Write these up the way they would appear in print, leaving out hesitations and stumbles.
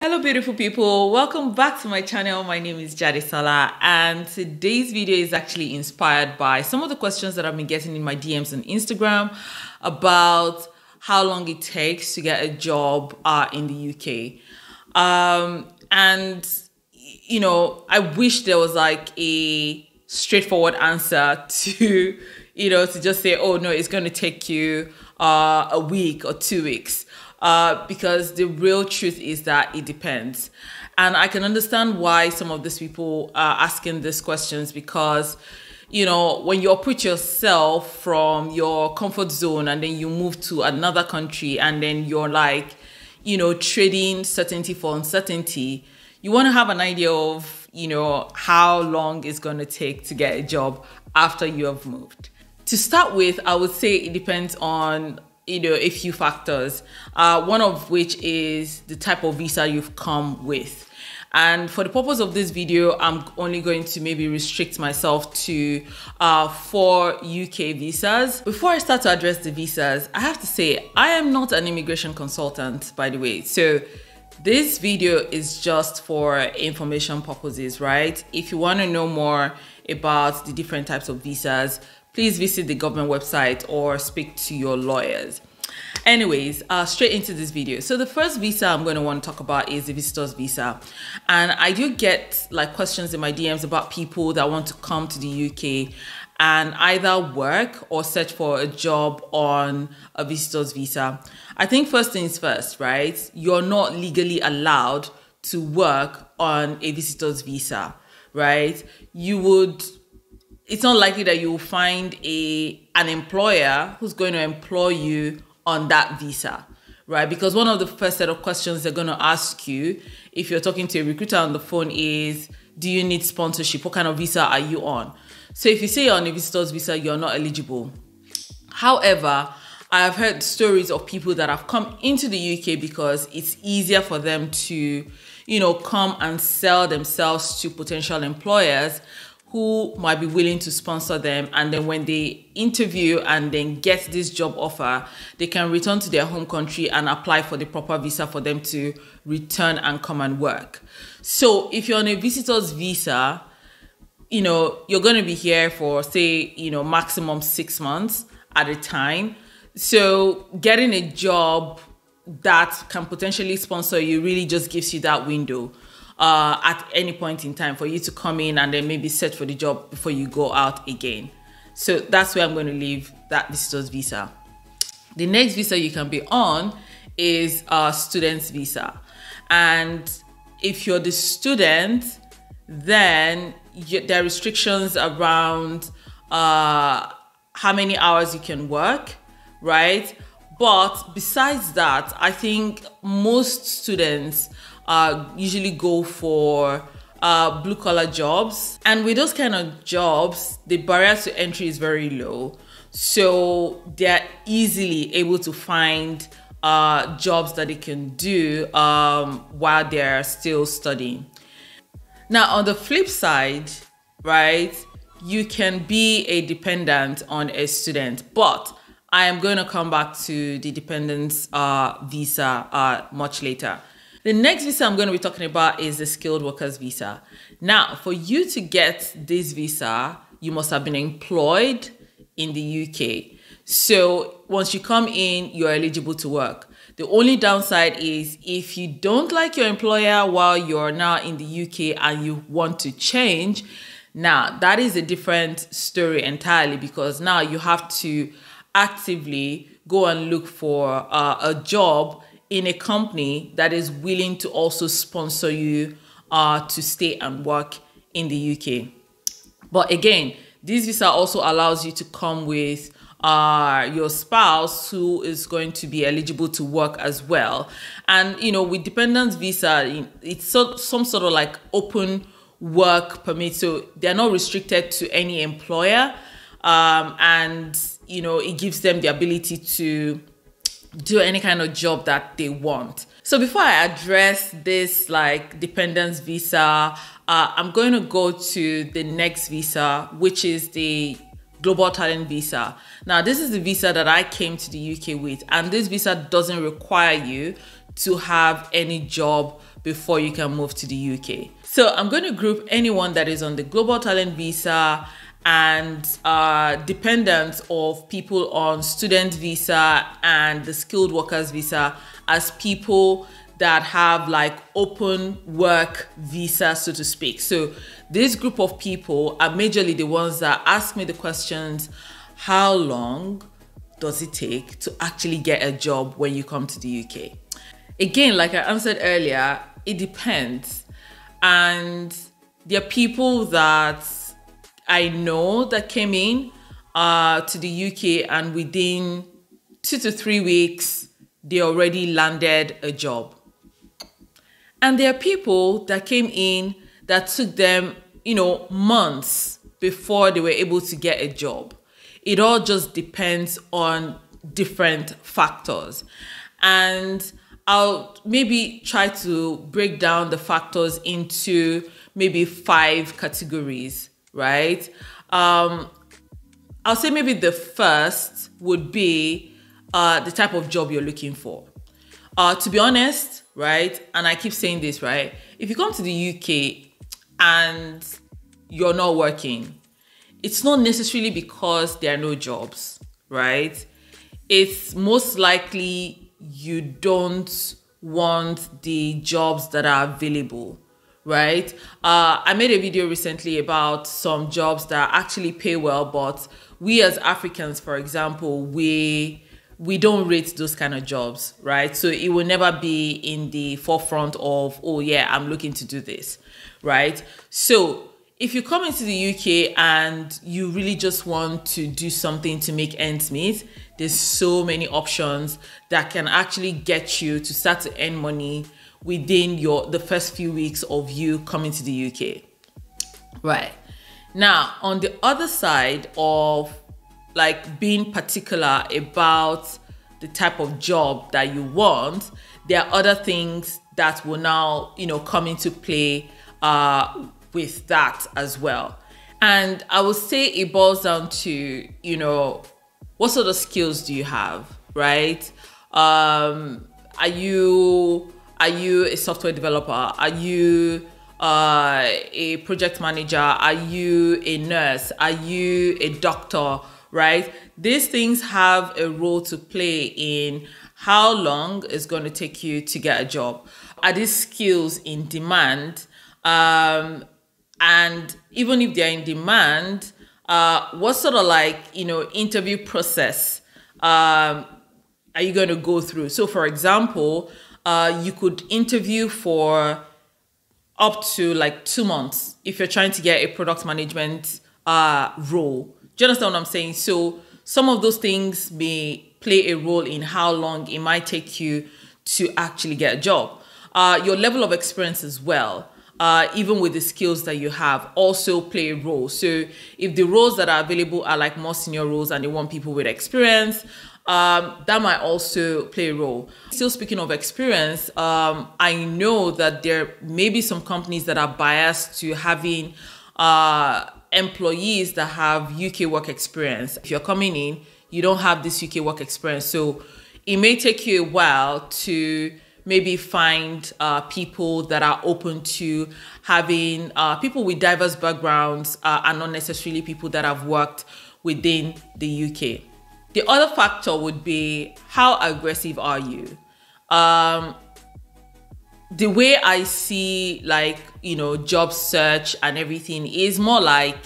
Hello beautiful people, welcome back to my channel. My name is Jadesola and today's video is actually inspired by some of the questions that I've been getting in my DMs on Instagram about how long it takes to get a job in the UK. And you know, I wish there was like a straightforward answer to, to just say, oh no, it's going to take you a week or 2 weeks. Because the real truth is that it depends. And I can understand why some of these people are asking these questions because, when you uproot yourself from your comfort zone and then you move to another country and then you're like, trading certainty for uncertainty, you want to have an idea of, how long it's going to take to get a job after you have moved. To start with, I would say it depends on a few factors, one of which is the type of visa you've come with. And for the purpose of this video, I'm only going to maybe restrict myself to 4 UK visas. Before I start to address the visas, I have to say I am not an immigration consultant, by the way. So this video is just for information purposes, right? If you want to know more about the different types of visas, please visit the government website or speak to your lawyers. Anyways, straight into this video. So the first visa I'm going to want to talk about is the visitor's visa. And I do get like questions in my DMs about people that want to come to the UK and either work or search for a job on a visitor's visa. I think first things first, right? You're not legally allowed to work on a visitor's visa, right? It's not likely that you'll find an employer who's going to employ you on that visa, right? Because one of the first set of questions they're going to ask you if you're talking to a recruiter on the phone is, do you need sponsorship? What kind of visa are you on? So if you say you're on a visitor's visa, you're not eligible. However, I've heard stories of people that have come into the UK because it's easier for them to, come and sell themselves to potential employers who might be willing to sponsor them, and then when they interview and then get this job offer, they can return to their home country and apply for the proper visa for them to return and come and work. So if you're on a visitor's visa, you're going to be here for say, maximum 6 months at a time. So getting a job that can potentially sponsor you really just gives you that window at any point in time for you to come in and then maybe search for the job before you go out again. So that's where I'm going to leave that visitor's visa. The next visa you can be on is a student's visa. And if you're the student, then there are restrictions around how many hours you can work, right? But besides that, I think most students usually go for blue-collar jobs. And with those kind of jobs, the barrier to entry is very low. So they're easily able to find jobs that they can do while they're still studying. Now, on the flip side, right, you can be a dependent on a student, but I am going to come back to the dependence visa much later. The next visa I'm going to be talking about is the skilled workers visa. Now, for you to get this visa, you must have been employed in the UK. So once you come in, you're eligible to work. The only downside is if you don't like your employer while you're now in the UK and you want to change, now that is a different story entirely, because now you have to actively go and look for a job in a company that is willing to also sponsor you to stay and work in the UK. But again, this visa also allows you to come with your spouse who is going to be eligible to work as well. And, with dependent visa, it's some sort of like open work permit. So they're not restricted to any employer. And, it gives them the ability to do any kind of job that they want. So before I address this like dependence visa, I'm going to go to the next visa, which is the Global Talent Visa. Now, this is the visa that I came to the UK with, and this visa doesn't require you to have any job before you can move to the UK. So I'm going to group anyone that is on the Global Talent Visa and dependents of people on student visa and the skilled workers visa as people that have like open work visa, so to speak. So this group of people are majorly the ones that ask me the questions, how long does it take to actually get a job when you come to the UK? Again, like I answered earlier, it depends. And there are people that I know that came in to the UK and within 2 to 3 weeks, they already landed a job. And there are people that came in that took them, months before they were able to get a job. It all just depends on different factors. And I'll maybe try to break down the factors into maybe 5 categories, right? I'll say maybe the first would be the type of job you're looking for. To be honest, right, and I keep saying this, right, if you come to the UK and you're not working, it's not necessarily because there are no jobs, right? It's most likely you don't want the jobs that are available, right? I made a video recently about some jobs that actually pay well, but we as Africans, for example, we don't rate those kind of jobs, right? So it will never be in the forefront of, oh yeah, I'm looking to do this, right? So if you come into the UK and you really just want to do something to make ends meet, there's so many options that can actually get you to start to earn money within the first few weeks of you coming to the UK, right? Now, on the other side of like being particular about the type of job that you want, there are other things that will now, come into play with that as well. And I would say it boils down to, what sort of skills do you have, right? Are you a software developer? Are you a project manager? Are you a nurse? Are you a doctor? Right? These things have a role to play in how long it's going to take you to get a job. Are these skills in demand? And even if they're in demand, what sort of interview process are you going to go through? So for example, you could interview for up to 2 months if you're trying to get a product management role. Do you understand what I'm saying? So some of those things may play a role in how long it might take you to actually get a job. Your level of experience as well, even with the skills that you have, also play a role. So if the roles that are available are like more senior roles and they want people with experience, that might also play a role. Still speaking of experience, I know that there may be some companies that are biased to having employees that have UK work experience. If you're coming in, you don't have this UK work experience. So it may take you a while to maybe find people that are open to having people with diverse backgrounds and not necessarily people that have worked within the UK. The other factor would be how aggressive are you? The way I see job search and everything is more like,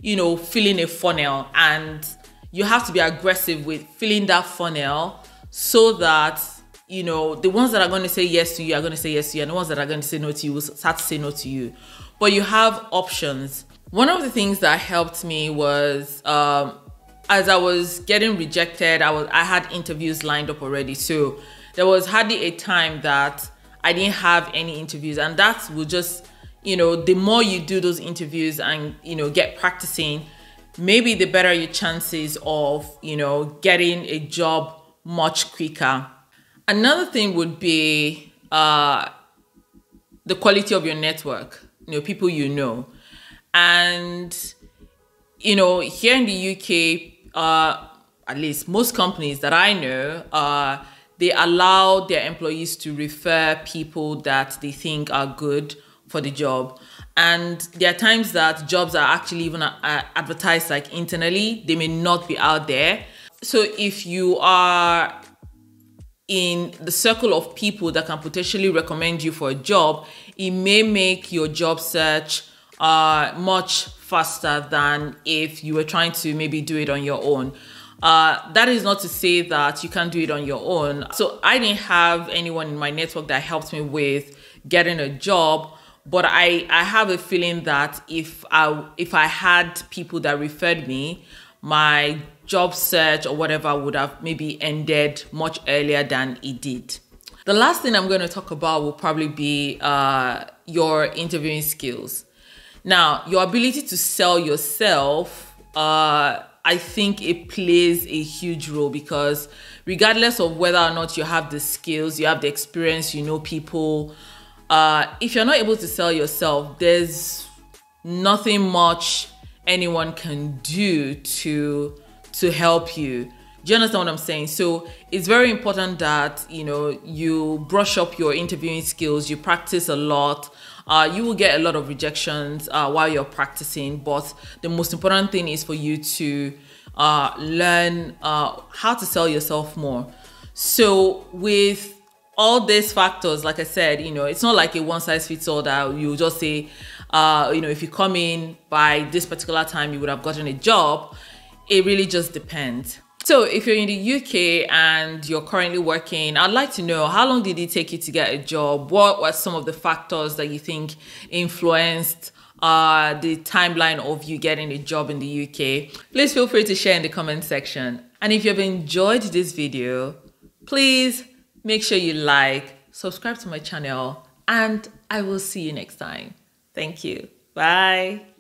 filling a funnel, and you have to be aggressive with filling that funnel so that, the ones that are going to say yes to you are going to say yes to you, and the ones that are going to say no to you will start to say no to you. But you have options. One of the things that helped me was, as I was getting rejected, I had interviews lined up already. So there was hardly a time that I didn't have any interviews, and that will just, the more you do those interviews and, get practicing, maybe the better your chances of, getting a job much quicker. Another thing would be the quality of your network, people and, here in the UK, at least most companies that I know, they allow their employees to refer people that they think are good for the job. And there are times that jobs are actually even advertised like internally. They may not be out there. So if you are in the circle of people that can potentially recommend you for a job, it may make your job search much faster than if you were trying to maybe do it on your own. That is not to say that you can't do it on your own. So I didn't have anyone in my network that helped me with getting a job, but I have a feeling that if I had people that referred me, my job search or whatever would have maybe ended much earlier than it did. The last thing I'm going to talk about will probably be your interviewing skills. Now, your ability to sell yourself, I think it plays a huge role, because regardless of whether or not you have the skills, you have the experience, you know people, if you're not able to sell yourself, there's nothing much anyone can do to help you. Do you understand what I'm saying? So it's very important that, you know, you brush up your interviewing skills, you practice a lot. You will get a lot of rejections while you're practicing, but the most important thing is for you to learn how to sell yourself more. So with all these factors, like I said, you know, it's not like a one size fits all that you just say, you know, if you come in by this particular time, you would have gotten a job. It really just depends. So if you're in the UK and you're currently working, I'd like to know, how long did it take you to get a job? What were some of the factors that you think influenced the timeline of you getting a job in the UK? Please feel free to share in the comment section. And if you've enjoyed this video, please make sure you like, subscribe to my channel, and I will see you next time. Thank you. Bye.